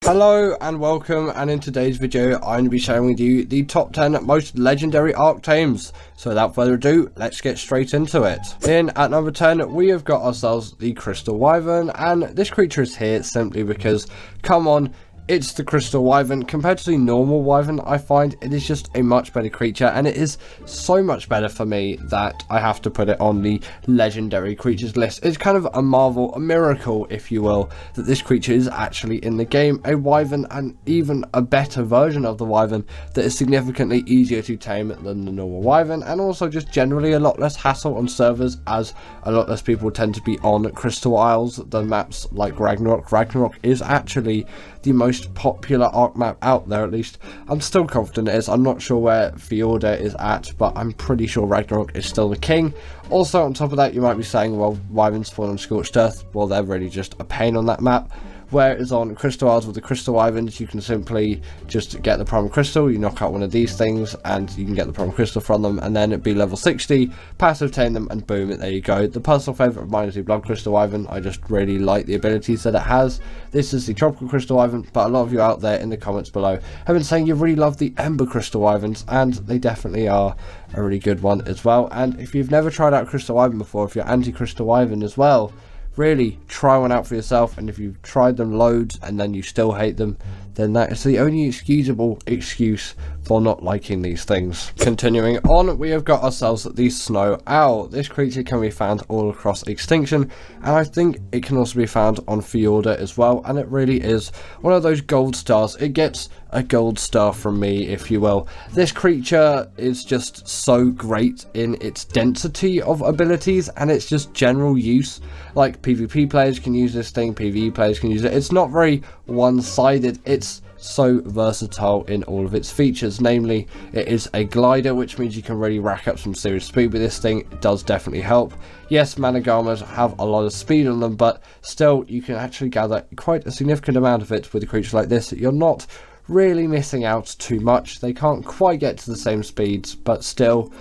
Hello and welcome, and in today's video I'm going to be sharing with you the top 10 most legendary Ark tames. So without further ado, let's get straight into it. In at number 10 we have got ourselves the Crystal Wyven, and this creature is here simply because, come on, it's the Crystal Wyven. Compared to the normal Wyven, I find it is just a much better creature, and it is so much better for me that I have to put it on the legendary creatures list. It's kind of a marvel, a miracle if you will, that this creature is actually in the game. A Wyven, and even a better version of the Wyven that is significantly easier to tame than the normal Wyven, and also just generally a lot less hassle on servers, as a lot less people tend to be on Crystal Isles than maps like Ragnarok. Ragnarok is actually the most popular Ark map out there, at least I'm still confident it is. I'm not sure where Fjorda is at, but I'm pretty sure Ragnarok is still the king. Also, on top of that, you might be saying, well, Wyvern spawn on Scorched Earth. Well, they're really just a pain on that map. Whereas on Crystal Isles with the Crystal Wyverns, you can simply just get the Primal Crystal, you knock out one of these things, and you can get the Primal Crystal from them, and then it'd be level 60, passive tame them, and boom, there you go. The personal favourite of mine is the Blood Crystal Wyvern. I just really like the abilities that it has. This is the Tropical Crystal Wyvern, but a lot of you out there in the comments below have been saying you really love the Ember Crystal Wyverns, and they definitely are a really good one as well. And if you've never tried out Crystal Wyvern before, if you're anti-Crystal Wyvern as well, really try one out for yourself. And if you've tried them loads and then you still hate them, then that is the only excusable excuse for not liking these things. Continuing on, we have got ourselves the Snow Owl. This creature can be found all across Extinction, and I think it can also be found on Fjorda as well, and it really is one of those gold stars. It gets a gold star from me, if you will. This creature is just so great in its density of abilities and its just general use. Like, PvP players can use this thing, PvE players can use it. It's not very one-sided, it's so versatile in all of its features. Namely, it is a glider, which means you can really rack up some serious speed with this thing. It does definitely help. Yes, Managamas have a lot of speed on them, but still you can actually gather quite a significant amount of it with a creature like this. You're not really missing out too much. They can't quite get to the same speeds, but still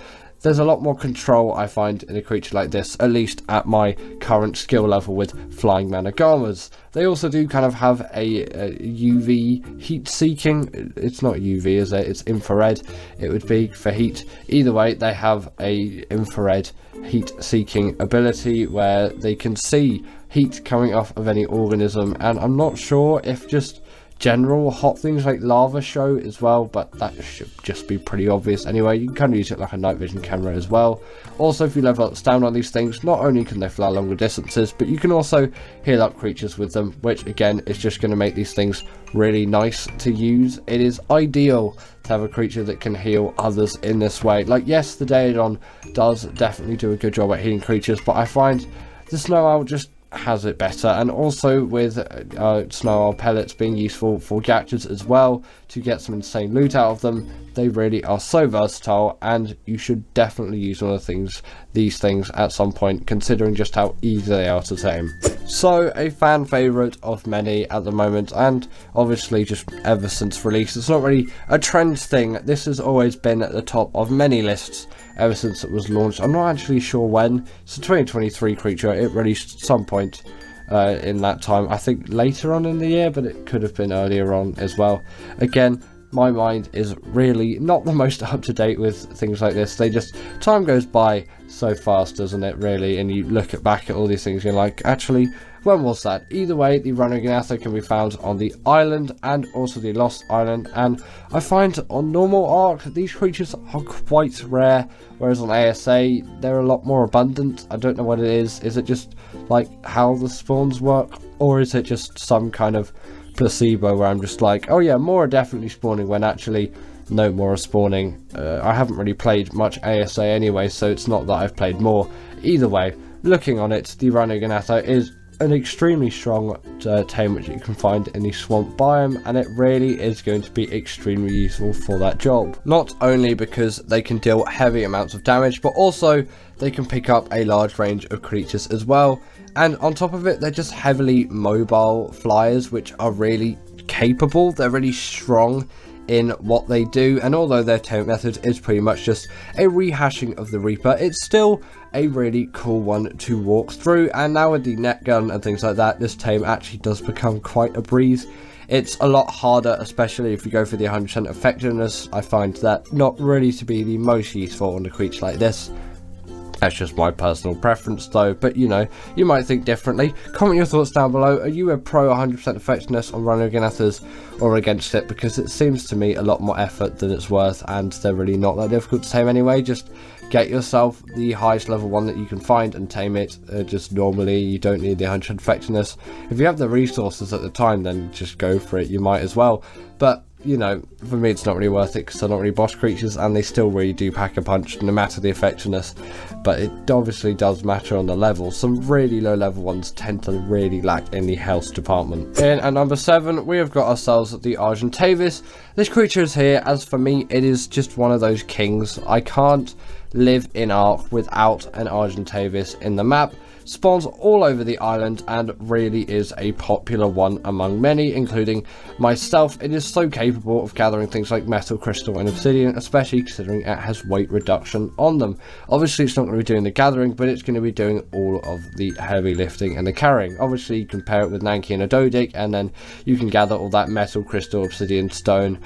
there's a lot more control I find in a creature like this, at least at my current skill level with flying Managamas. They also do kind of have a UV heat seeking. It's not UV, is it? It's infrared. It would be for heat. Either way, they have a infrared heat seeking ability where they can see heat coming off of any organism, and I'm not sure if just general hot things like lava show as well, but that should just be pretty obvious anyway. You can kind of use it like a night vision camera as well. Also, if you level up down on these things, not only can they fly longer distances, but you can also heal up creatures with them, which again is just going to make these things really nice to use. It is ideal to have a creature that can heal others in this way. Like, yes, the Daedon does definitely do a good job at healing creatures, but I find the Snow Owl just has it better. And also with Snow Owl pellets being useful for gadgets as well, to get some insane loot out of them. They really are so versatile, and you should definitely use one of these things at some point, considering just how easy they are to tame. So, a fan favourite of many at the moment, and obviously just ever since release. It's not really a trend thing. This has always been at the top of many lists ever since it was launched. I'm not actually sure when. It's a 2023 creature. It released at some point in that time. I think later on in the year, but it could have been earlier on as well. Again, my mind is really not the most up to date with things like this. Time goes by so fast, doesn't it, really? And you look back at all these things and you're like, actually, when was that? Either way, the Ranogan can be found on the island and also the Lost Island, and I find on normal Ark these creatures are quite rare, whereas on ASA they're a lot more abundant. I don't know what it is. Is it just like how the spawns work, or is it just some kind of placebo where I'm just like, oh yeah, more are definitely spawning, when actually no more are spawning? I haven't really played much ASA anyway, so it's not that I've played more. Either way, looking on it, the Ranogan is an extremely strong tame which you can find in the swamp biome, and it really is going to be extremely useful for that job. Not only because they can deal heavy amounts of damage, but also they can pick up a large range of creatures as well. And on top of it, they're just heavily mobile flyers which are really capable. They're really strong in what they do, and although their tame method is pretty much just a rehashing of the Reaper, it's still a really cool one to walk through. And now with the net gun and things like that, this tame actually does become quite a breeze. It's a lot harder, especially if you go for the 100% effectiveness. I find that not really to be the most useful on a creature like this. That's just my personal preference though, but you know, you might think differently. Comment your thoughts down below. Are you a pro 100% effectiveness on Ranogan or against it? Because it seems to me a lot more effort than it's worth, and they're really not that difficult to tame anyway. Just get yourself the highest level one that you can find and tame it. Just normally, you don't need the 100% effectiveness. If you have the resources at the time, then just go for it. You might as well, but you know, for me it's not really worth it because they're not really boss creatures and they still really do pack a punch no matter the effectiveness, but it obviously does matter on the level. Some really low level ones tend to really lack in the health department. In at number 7 we have got ourselves the Argentavis. This creature is here, as for me it is just one of those kings. I can't live in Ark without an Argentavis in the map. Spawns all over the island and really is a popular one among many, including myself. It is so capable of gathering things like metal, crystal and obsidian, especially considering it has weight reduction on them. Obviously it's not going to be doing the gathering, but it's going to be doing all of the heavy lifting and the carrying. Obviously you compare it with Nanki and a Dodic, and then you can gather all that metal, crystal, obsidian, stone,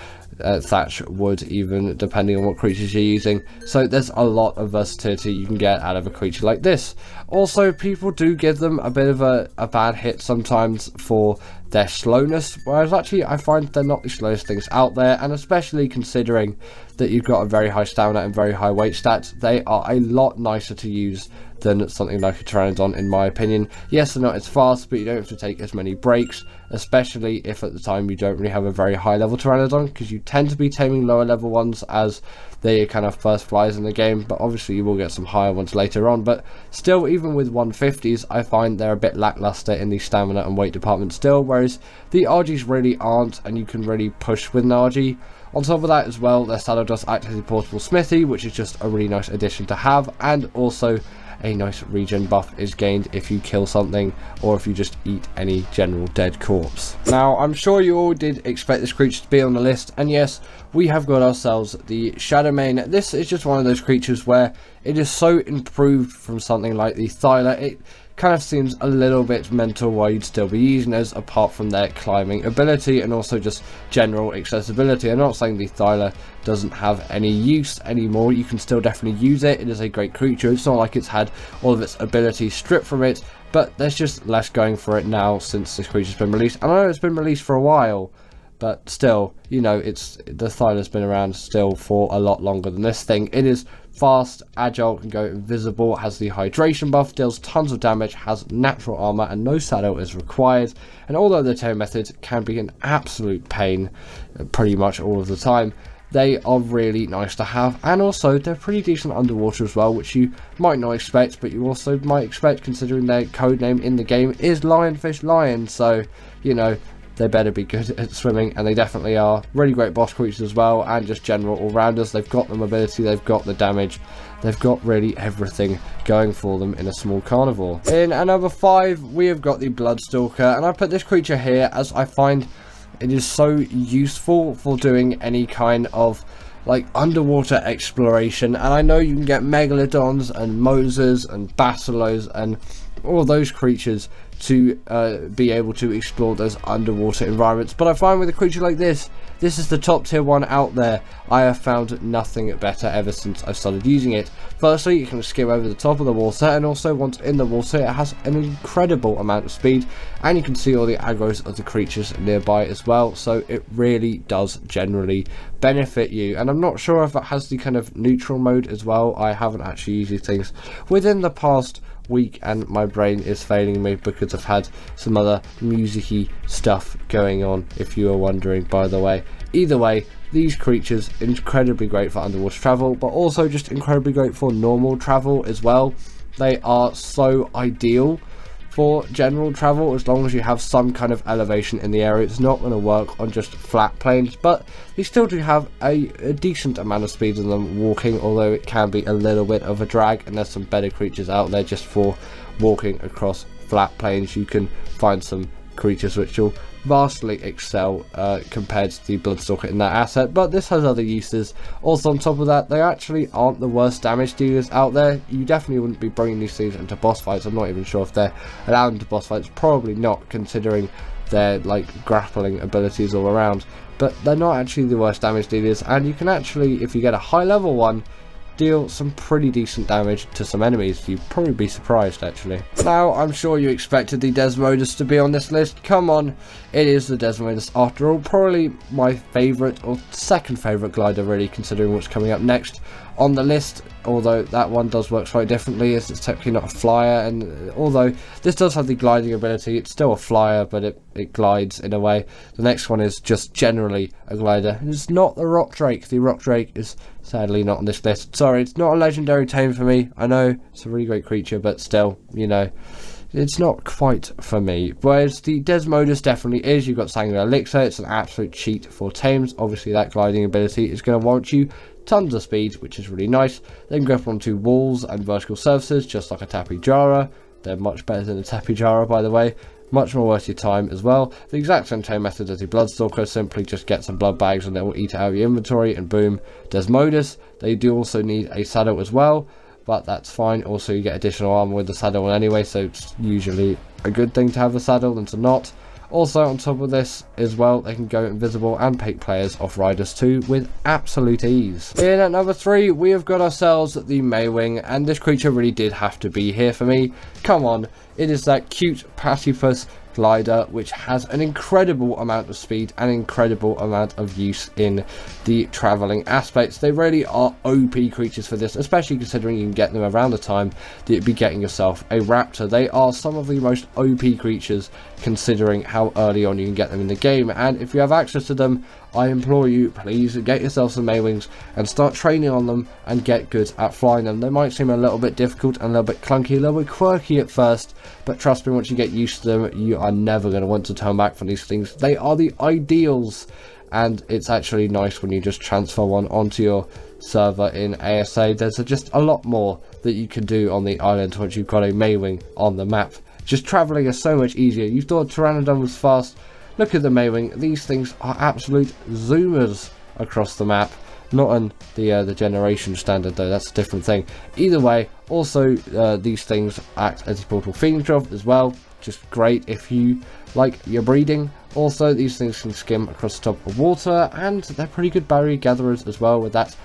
thatch, wood, even depending on what creatures you're using. So there's a lot of versatility you can get out of a creature like this. Also, people do give them a bit of a bad hit sometimes for their slowness, whereas actually I find they're not the slowest things out there, and especially considering that you've got a very high stamina and very high weight stats, they are a lot nicer to use than something like a Pteranodon in my opinion. Yes, they're not as fast, but you don't have to take as many breaks, especially if at the time you don't really have a very high level Pteranodon, because you tend to be taming lower level ones as they're kind of first flies in the game, but obviously you will get some higher ones later on. But still, even with 150s, I find they're a bit lackluster in the stamina and weight department still, whereas the Argies really aren't, and you can really push with an Argy. On top of that as well, their saddle does act as a portable smithy, which is just a really nice addition to have, and also a nice regen buff is gained if you kill something or if you just eat any general dead corpse. Now, I'm sure you all did expect this creature to be on the list, and yes, we have got ourselves the Shadowmane. This is just one of those creatures where it is so improved from something like the Thyla. It kind of seems a little bit mental why you'd still be using those, apart from their climbing ability and also just general accessibility. I'm not saying the Thyla doesn't have any use anymore. You can still definitely use it. It is a great creature. It's not like it's had all of its abilities stripped from it, but there's just less going for it now since this creature's been released. I know it's been released for a while, but still, you know, the Thyla's been around still for a lot longer than this thing. It is fast, agile, can go invisible, has the hydration buff, deals tons of damage, has natural armor, and no saddle is required. And although the tame method can be an absolute pain pretty much all of the time, they are really nice to have, and also they're pretty decent underwater as well, which you might not expect, but you also might expect considering their codename in the game is Lionfish Lion. So, you know, they better be good at swimming, and they definitely are. Really great boss creatures as well, and just general all-rounders. They've got the mobility, they've got the damage, they've got really everything going for them in a small carnivore. In at number 5, we have got the Bloodstalker, and I put this creature here as I find it is so useful for doing any kind of like underwater exploration. And I know you can get Megalodons and Moses and Basilos and all those creatures to be able to explore those underwater environments, but I find with a creature like this is the top tier one out there. I have found nothing better ever since I started using it. Firstly, you can skim over the top of the water, and also once in the water it has an incredible amount of speed, and you can see all the aggros of the creatures nearby as well, so it really does generally benefit you. And I'm not sure if it has the kind of neutral mode as well. I haven't actually used these things within the past week, and my brain is failing me because I've had some other musicy stuff going on, if you are wondering, by the way. Either way, these creatures incredibly great for underwater travel, but also just incredibly great for normal travel as well. They are so ideal for general travel as long as you have some kind of elevation in the area. It's not going to work on just flat plains, but they still do have a decent amount of speed in them walking, although it can be a little bit of a drag, and there's some better creatures out there just for walking across flat plains. You can find some creatures which will vastly excel compared to the Bloodstalker in that asset, but this has other uses. Also, on top of that, they actually aren't the worst damage dealers out there. You definitely wouldn't be bringing these things into boss fights. I'm not even sure if they're allowed into boss fights, probably not, considering their like grappling abilities all around, but they're not actually the worst damage dealers, and you can actually, if you get a high level one, deal some pretty decent damage to some enemies. You'd probably be surprised actually. Now, I'm sure you expected the Desmodus to be on this list. Come on, it is the Desmodus after all. Probably my favourite or second favourite glider really, considering what's coming up next on the list, although that one does work slightly differently as it's technically not a flyer, and although this does have the gliding ability, it's still a flyer, but it glides in a way. The next one is just generally a glider. It's not the Rock Drake. The Rock Drake is sadly not on this list. Sorry, it's not a legendary tame for me. I know it's a really great creature, but still, you know, it's not quite for me. Whereas the Desmodus definitely is. You've got Sanguine Elixir. It's an absolute cheat for tames. Obviously, that gliding ability is going to warrant you tons of speed, which is really nice. Then go up onto walls and vertical surfaces, just like a Tapijara. They're much better than a Tapijara, by the way. Much more worth your time as well. The exact same tame method as the Bloodstalker, simply just get some blood bags and they will eat it out of your inventory, and boom, Desmodus. They do also need a saddle as well, but that's fine. Also, you get additional armor with the saddle anyway, so it's usually a good thing to have a saddle than to not. Also, on top of this as well, they can go invisible and pick players off riders too with absolute ease. In at number 3, we have got ourselves the Maywing, and this creature really did have to be here for me. Come on, it is that cute platypus glider which has an incredible amount of speed and incredible amount of use in the traveling aspects. They really are OP creatures for this, especially considering you can get them around the time that you'd be getting yourself a raptor. They are some of the most OP creatures considering how early on you can get them in the game, and if you have access to them, I implore you, please get yourself some Maywings and start training on them and get good at flying them. They might seem a little bit difficult and a little bit clunky, a little bit quirky at first, but trust me, once you get used to them, you are never going to want to turn back from these things. They are the ideals, and it's actually nice when you just transfer one onto your server in ASA. There's just a lot more that you can do on the island once you've got a Maywing on the map. Just travelling is so much easier. You thought Ranogan was fast. Look at the Maywing. These things are absolute zoomers across the map. Not on the generation standard though, that's a different thing. Either way, also these things act as a portal feeding trough as well. Just great if you like your breeding. Also, these things can skim across the top of water, and they're pretty good barrier gatherers as well with that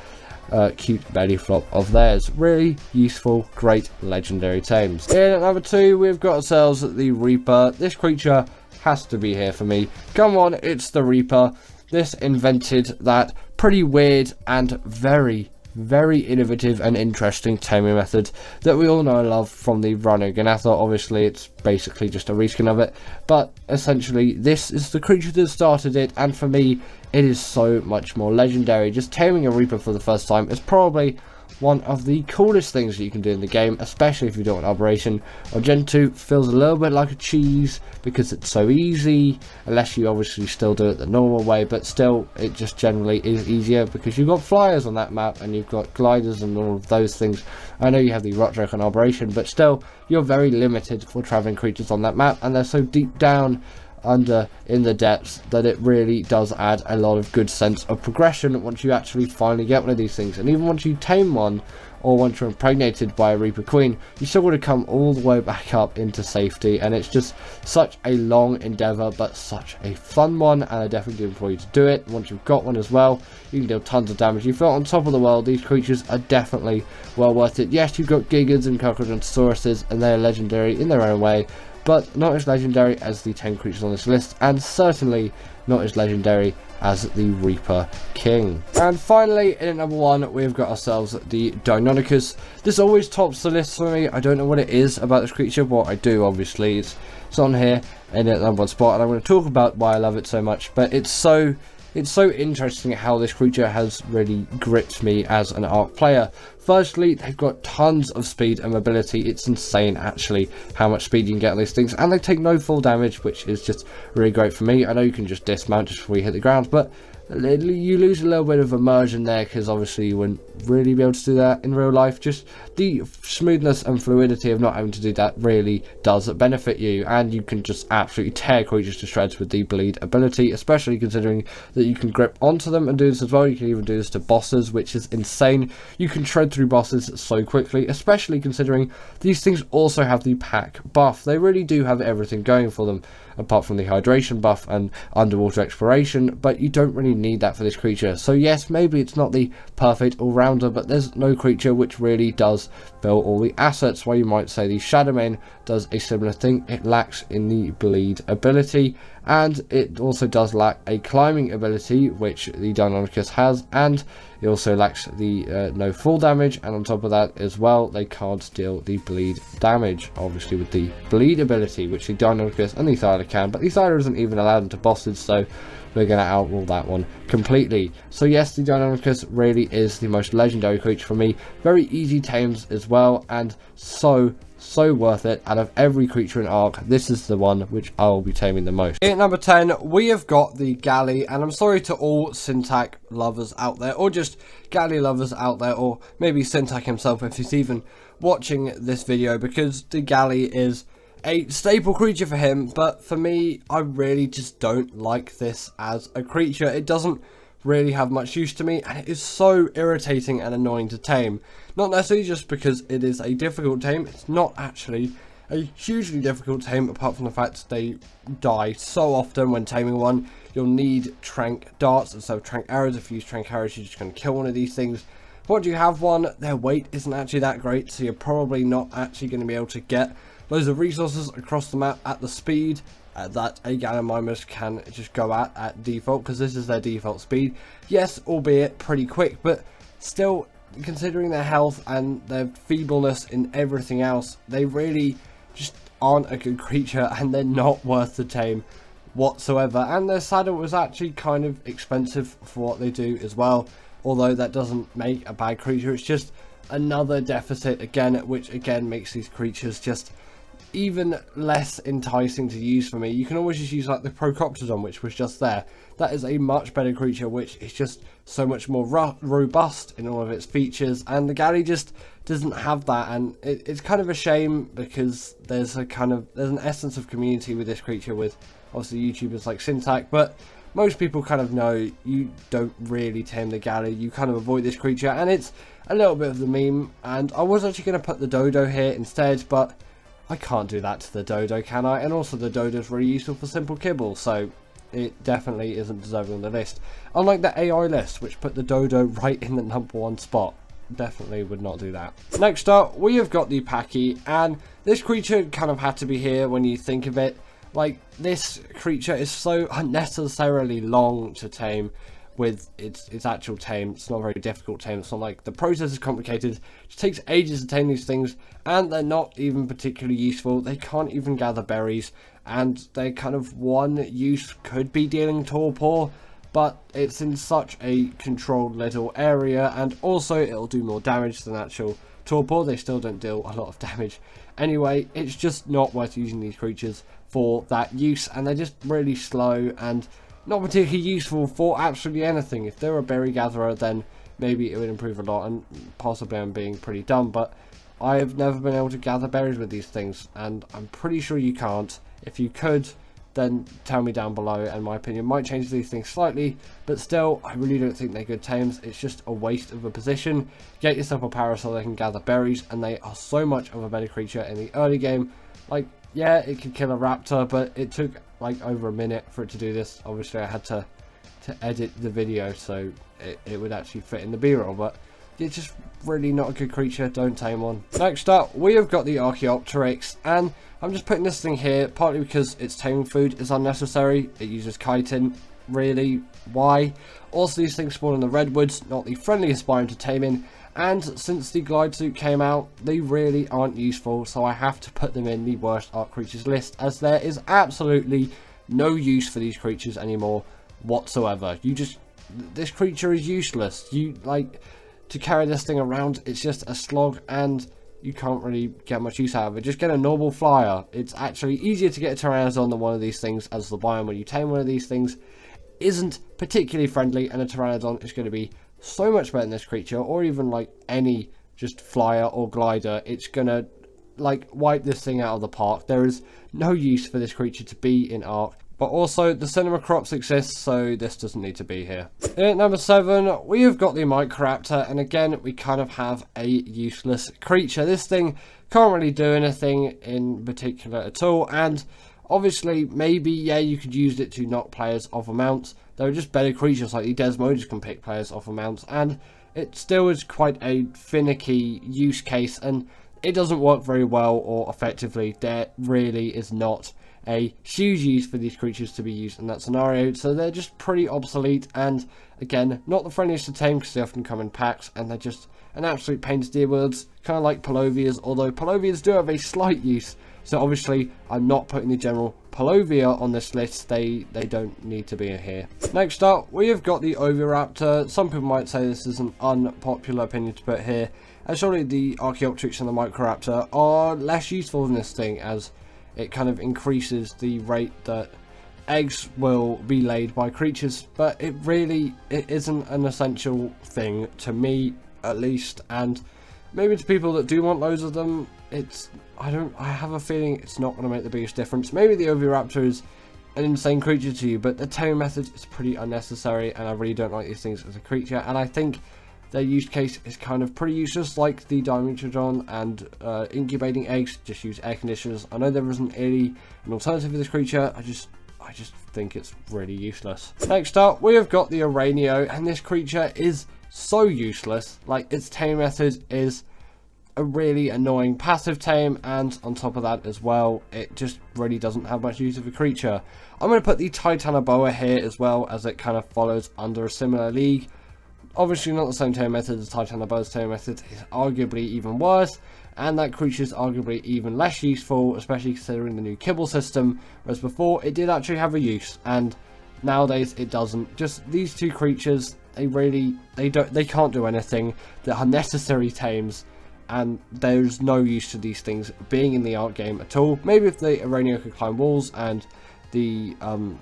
cute belly flop of theirs. Really useful, great legendary tames. In at number 2, we've got ourselves the Reaper. This creature has to be here for me. Come on, it's the Reaper. This invented that pretty weird and very innovative and interesting taming method that we all know and love from the Ranogan. Obviously, it's basically just a reskin of it, but essentially this is the creature that started it, and for me it is so much more legendary. Just taming a Reaper for the first time is probably one of the coolest things that you can do in the game, especially if you do an operation. Or Gen 2 feels a little bit like a cheese because it's so easy, unless you obviously still do it the normal way, but still it just generally is easier because you've got flyers on that map and you've got gliders and all of those things. I know you have the Rock Drake on operation, but still you're very limited for traveling creatures on that map, and they're so deep down under in the depths that it really does add a lot of good sense of progression once you actually finally get one of these things. And even once you tame one, or once you're impregnated by a Reaper Queen, you still want to come all the way back up into safety, and it's just such a long endeavour but such a fun one, and I definitely do implore you to do it. Once you've got one as well, you can deal tons of damage. You feel on top of the world. These creatures are definitely well worth it. Yes, you've got Gigas and Argentavisuses, and they're legendary in their own way, but not as legendary as the 10 creatures on this list, and certainly not as legendary as the Reaper King. And finally, in at number 1, we've got ourselves the Donicus. This always tops the list for me. I don't know what it is about this creature. What I do, obviously, it's on here in at number 1 spot, and I'm going to talk about why I love it so much. But it's so interesting how this creature has really gripped me as an Ark player. Firstly, they've got tons of speed and mobility. It's insane actually how much speed you can get on these things, and they take no full damage, which is just really great for me. I know you can just dismount just before you hit the ground, but you lose a little bit of immersion there because obviously you wouldn't really be able to do that in real life. Just the smoothness and fluidity of not having to do that really does benefit you, and you can just absolutely tear creatures to shreds with the bleed ability, especially considering that you can grip onto them and do this as well. You can even do this to bosses, which is insane. You can shred through bosses so quickly, especially considering these things also have the pack buff. They really do have everything going for them. apart from the hydration buff and underwater exploration, but you don't really need that for this creature. So yes, maybe it's not the perfect all-rounder, but there's no creature which really does fill all the assets, while you might say the Shadowmane does a similar thing. It lacks in the bleed ability, and it also does lack a climbing ability, which the Donicus has, and it also lacks the no fall damage, and on top of that as well, they can't deal the bleed damage, obviously with the bleed ability, which the Donicus and the Thyla can, but the Thyla isn't even allowed into bosses, so we're going to outrule that one completely. So yes, the Donicus really is the most legendary creature for me. Very easy tames as well, and so worth it. Out of every creature in Ark, this is the one which I will be taming the most. At number 10, we have got the Galley, and I'm sorry to all Syntac lovers out there, or just Galley lovers out there, or maybe Syntac himself if he's even watching this video, because the Galley is a staple creature for him, but for me, I really just don't like this as a creature. It doesn't really have much use to me, and it is so irritating and annoying to tame. Not necessarily just because it is a difficult tame, it's not actually a hugely difficult tame, apart from the fact they die so often when taming one. You'll need trank darts instead of trank arrows. If you use trank arrows, you're just going to kill one of these things. Once you have one, their weight isn't actually that great, so you're probably not actually going to be able to get loads of resources across the map at the speed that a Gallimimus can just go at default, because this is their default speed. Yes, albeit pretty quick, but still, considering their health and their feebleness in everything else, they really just aren't a good creature, and they're not worth the tame whatsoever. And their saddle was actually kind of expensive for what they do as well, although that doesn't make a bad creature. It's just another deficit again, which again makes these creatures just even less enticing to use for me. You can always just use like the Procoptodon, which was just there. That is a much better creature, which is just so much more robust in all of its features, and the Galley just doesn't have that, and it's kind of a shame, because there's an essence of community with this creature, with obviously YouTubers like Syntac, but most people kind of know you don't really tame the Galley, you kind of avoid this creature, and it's a little bit of the meme. And I was actually going to put the Dodo here instead, but I can't do that to the Dodo, can I? And also the Dodo is really useful for simple kibble, so it definitely isn't deserving on the list. Unlike the AI list, which put the Dodo right in the #1 spot. Definitely would not do that. Next up, we have got the Paky, and this creature kind of had to be here when you think of it. Like, this creature is so unnecessarily long to tame with its actual tame. It's not very difficult tame. It's not like the process is complicated. It takes ages to tame these things, and they're not even particularly useful. They can't even gather berries, and their kind of one use could be dealing torpor, but it's in such a controlled little area, and also it'll do more damage than actual torpor. They still don't deal a lot of damage anyway. It's just not worth using these creatures for that use, and they're just really slow and not particularly useful for absolutely anything. If they're a berry gatherer, then maybe it would improve a lot, and possibly I'm being pretty dumb, but I have never been able to gather berries with these things, and I'm pretty sure you can't. If you could, then tell me down below, and my opinion might change these things slightly, but still, I really don't think they're good tames. It's just a waste of a position. Get yourself a parasol that can gather berries, and they are so much of a better creature in the early game. Like, yeah, it could kill a raptor, but it took like over a minute for it to do this. Obviously I had to edit the video so it would actually fit in the b-roll, but it's just really not a good creature. Don't tame one. Next up, we have got the Archopterix, and I'm just putting this thing here partly because its taming food is unnecessary. It uses chitin. Really, why? Also, these things spawn in the redwoods, not the friendliest biome to tame in, and since the glide suit came out, they really aren't useful, so I have to put them in the worst Ark creatures list, as there is absolutely no use for these creatures anymore whatsoever. This creature is useless. To carry this thing around, it's just a slog, and you can't really get much use out of it. Just get a normal flyer. It's actually easier to get a Pteranodon than one of these things, as the biome when you tame one of these things isn't particularly friendly, and a Pteranodon is going to be so much better than this creature, or even like any just flyer or glider. It's gonna like wipe this thing out of the park. There is no use for this creature to be in Ark, but also the cinema crops exist, so this doesn't need to be here. At number 7, we have got the Microaptor, and again we kind of have a useless creature. This thing can't really do anything in particular at all, and Obviously, maybe, yeah, you could use it to knock players off of mounts. There are just better creatures like the Desmodus can pick players off of mounts, and it still is quite a finicky use case, and it doesn't work very well or effectively. There really is not a huge use for these creatures to be used in that scenario, so they're just pretty obsolete, and again, not the friendliest to tame because they often come in packs, and they're just an absolute pain to deal with, kind of like Palovias, although Palovias do have a slight use, so obviously I'm not putting the general Palovia on this list. They don't need to be here. Next up, we have got the Ovaraptor. Some people might say this is an unpopular opinion to put here, as surely the Archopterix and the Microaptor are less useful than this thing, as it kind of increases the rate that eggs will be laid by creatures, but it isn't an essential thing to me, at least, and maybe to people that do want loads of them, I have a feeling it's not going to make the biggest difference. Maybe the Ovaraptor is an insane creature to you, but the taming method is pretty unnecessary, and I really don't like these things as a creature, and I think their use case is kind of pretty useless, like the Dimetrodon and incubating eggs. Just use air conditioners. I know there isn't really an alternative for this creature. I just think it's really useless. Next up, we have got the Aranio, and this creature is so useless. Like, its tame method is a really annoying passive tame, and on top of that as well, it just really doesn't have much use of a creature. I'm going to put the Titanoboa here as well, as it kind of follows under a similar league. Obviously not the same tame method as Titanoboa's tame method, is arguably even worse, and that creature is arguably even less useful, especially considering the new kibble system, whereas before it did actually have a use, and nowadays it doesn't. Just these two creatures, they can't do anything. They're unnecessary tames, and there's no use to these things being in the art game at all. Maybe if the Aranio could climb walls and the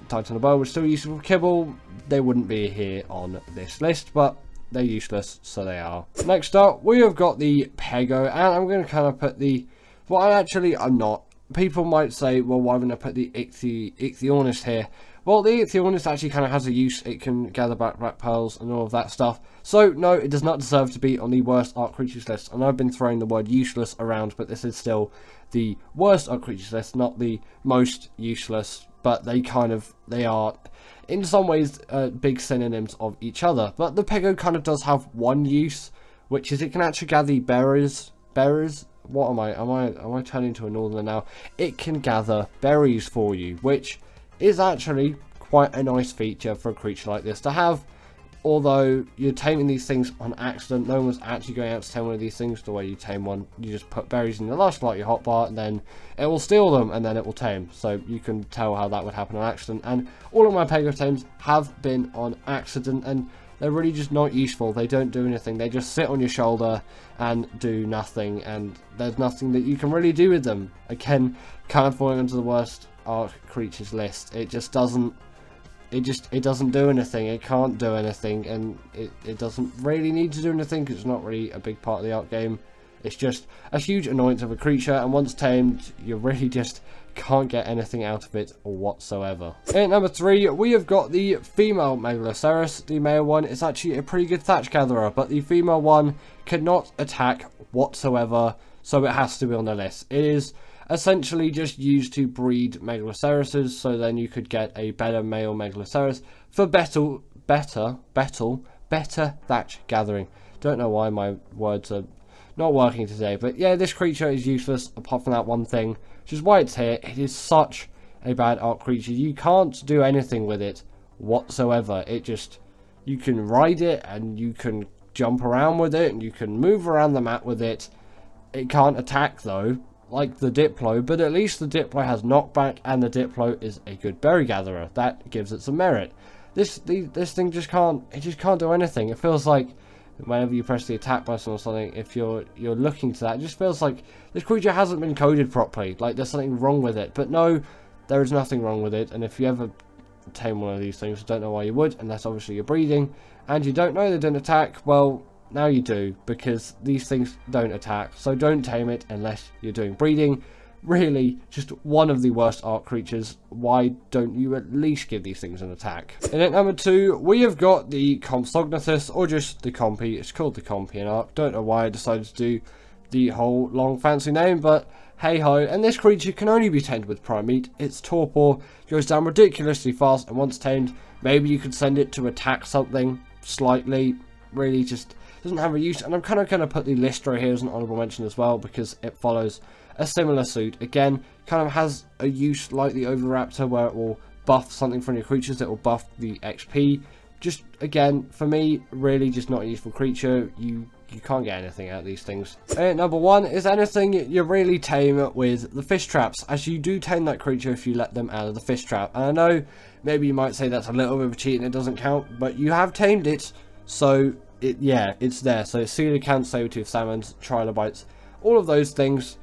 Titanoboa was still useful for kibble, they wouldn't be here on this list, but they're useless, so they are. Next up, we have got the Pego, and I'm going to kind of put the, well, I'm not. People might say, well, why wouldn't I put the Ichthyornis here? Well, the Ichthyornis actually kind of has a use. It can gather back black pearls and all of that stuff. So, no, it does not deserve to be on the worst art creatures list. And I've been throwing the word useless around, but this is still the worst art creatures list, not the most useless. But they are, in some ways, big synonyms of each other. But the Pego kind of does have one use, which is it can actually gather berries. What am I turning into a northerner now? It can gather berries for you, which is actually quite a nice feature for a creature like this to have. Although you're taming these things on accident, no one's actually going out to tame one of these things. The way you tame one, you just put berries in your lush like your hotbar, and then it will steal them, and then it will tame. So you can tell how that would happen on accident. And all of my Pego tames have been on accident, and they're really just not useful. They don't do anything. They just sit on your shoulder and do nothing, and there's nothing that you can really do with them. Again, kind of falling into the worst Ark creatures list. It just doesn't. It doesn't do anything. It can't do anything, and it doesn't really need to do anything because it's not really a big part of the art game. It's just a huge annoyance of a creature, and once tamed, you really just can't get anything out of it whatsoever. At number 3, we have got the female Megalosaurus. The male one is actually a pretty good thatch gatherer, but the female one cannot attack whatsoever, so it has to be on the list. It is essentially just used to breed Megalosauruses, so then you could get a better male Megalosaurus for better thatch gathering. Don't know why my words are not working today, but yeah, this creature is useless apart from that one thing, which is why it's here. It is such a bad art creature. You can't do anything with it whatsoever. You can ride it, and you can jump around with it, and you can move around the map with it. It can't attack though, like the Diplo, but at least the Diplo has knockback, and the Diplo is a good berry gatherer. That gives it some merit. This thing just can't do anything. It feels like whenever you press the attack button or something, if you're looking to that, it just feels like this creature hasn't been coded properly, like there's something wrong with it. But no, there is nothing wrong with it, and if you ever tame one of these things, I don't know why you would, unless obviously you're breeding, and you don't know they don't attack, well, now you do, because these things don't attack, so don't tame it unless you're doing breeding. Really, just one of the worst art creatures. Why don't you at least give these things an attack? And at number 2, we have got the Compsognathus, or just the Compy. It's called the Compy in Ark. Don't know why I decided to do the whole long fancy name, but hey ho, and this creature can only be tamed with prime meat. Its torpor goes down ridiculously fast, and once tamed, maybe you could send it to attack something slightly. Really just doesn't have a use. And I'm kind of going to put the Listro here as an honorable mention as well, because it follows a similar suit. Again, kind of has a use like the Ovaraptor, where it will buff something from your creatures. It will buff the XP. Just, again, for me, really just not a useful creature. You can't get anything out of these things. And number 1 is anything you really tame with the fish traps, as you do tame that creature if you let them out of the fish trap. And I know maybe you might say that's a little bit of a cheat and it doesn't count, but you have tamed it, so it's there. So Coelacanth, Sabertooth Salmons, Trilobites, all of those things.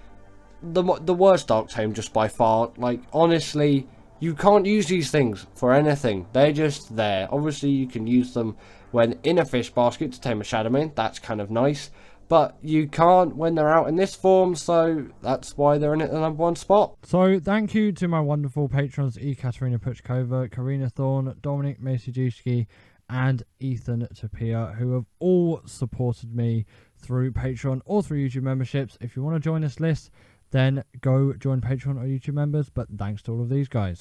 The worst Dark Tame just by far. Like, honestly, you can't use these things for anything. They're just there. Obviously, you can use them when in a fish basket to tame a Shadowmane. That's kind of nice. But you can't when they're out in this form, so that's why they're in at the number 1 spot. So, thank you to my wonderful patrons, Katerina Puchkova, Karina Thorne, Dominic Macy and Ethan Tapia, who have all supported me through Patreon or through YouTube memberships. If you want to join this list, then go join Patreon or YouTube members, but thanks to all of these guys.